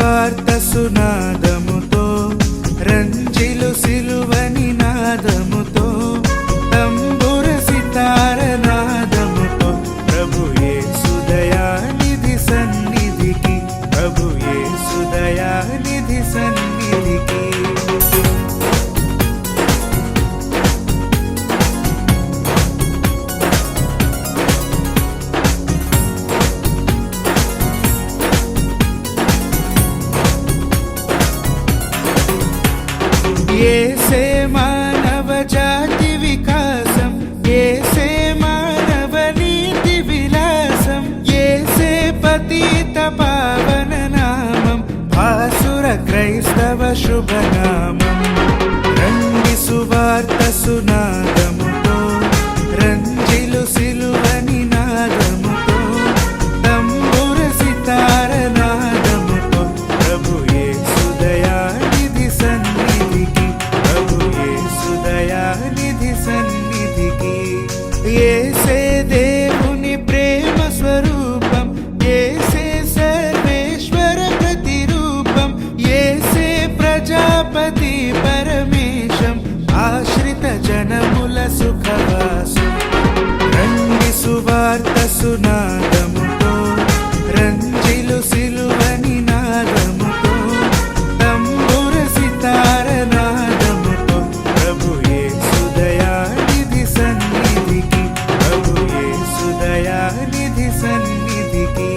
సువార్త సునాదముతో రంజిలు సిలువని నాదముతో తంబుర సితార నాదముతో ప్రభు యేసు దయానిధి సన్నిధికి ప్రభు యేసు దయానిధి సన్నిధికి యేసే మానవ జాతి వికాసం యేసే మానవ నీతి విలాసం యేసే పతిత పావన నామం భాసుర క్రైస్తవ శుభనామం రండి సువార్త సునాదముతో రంజిలు సిలువని నాదముతో తంబుర సితార నాదముతో ప్రభు యేసు దయానిధి సన్నిధికి దయానిధి సన్నిధికి యేసే దేవుని ప్రేమ స్వరూపం యేసే సర్వేశ్వర ప్రతిరూపం యేసే ప్రజాపతి పరమేశం ఆశ్రిత జనముల సుఖవాసం రండి సువార్త సునాదముతో రంజిలు సిలువని నాదముతో తంబుర సితార నాదముతో ప్రభు యేసు దయానిధి సన్నిధికి ప్రభు యేసు దయానిధి సన్నిధికి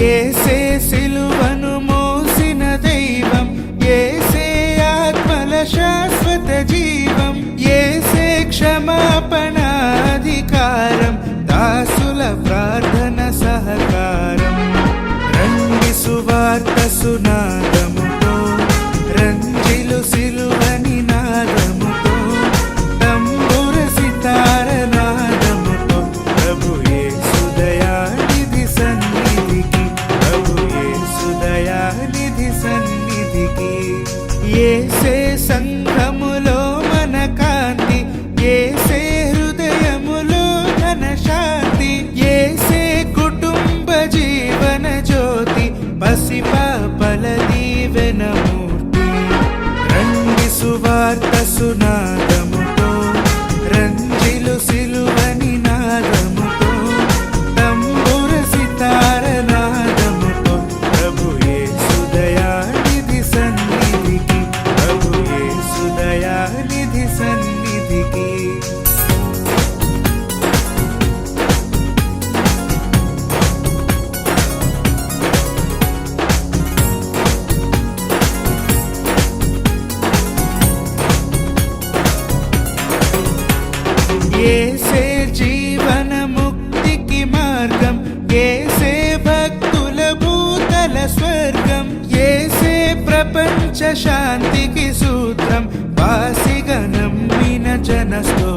యేసే సిలువను మోసిన దైవం యేసే ఆత్మల శాశ్వత జీవం యేసే క్షమాపణాధికారం దాసుల ప్రార్థన సహకారం రండి సువార్త సునాదముతో రంజిలు సిలువని నాదముతో తంబుర సితార నాదముతో ప్రభు యేసు దయానిధి సన్నిధికి ప్రభు యేసు దయానిధి సన్నిధికి యేసే సంఘములో మన కాంతి యేసే హృదయములో ఘన శాంతి యేసే కుటుంబ జీవన జ్యోతి పసిపాపల దీవెన మూర్తి రండి సువార్త సునాదముతో రంజిలు సిలువని నాదముతో తంబుర సితార నాదముతో ప్రభు యేసు దయానిధి సన్నిధికి ప్రభు యేసు దయానిధి సన్నిధికి యేసే జీవన ముక్తికి మార్గం యేసే భక్తుల భూతల స్వర్గం యేసే ప్రపంచ శాంతికి సూత్రం వాసిగా నమ్మిన జనస్తో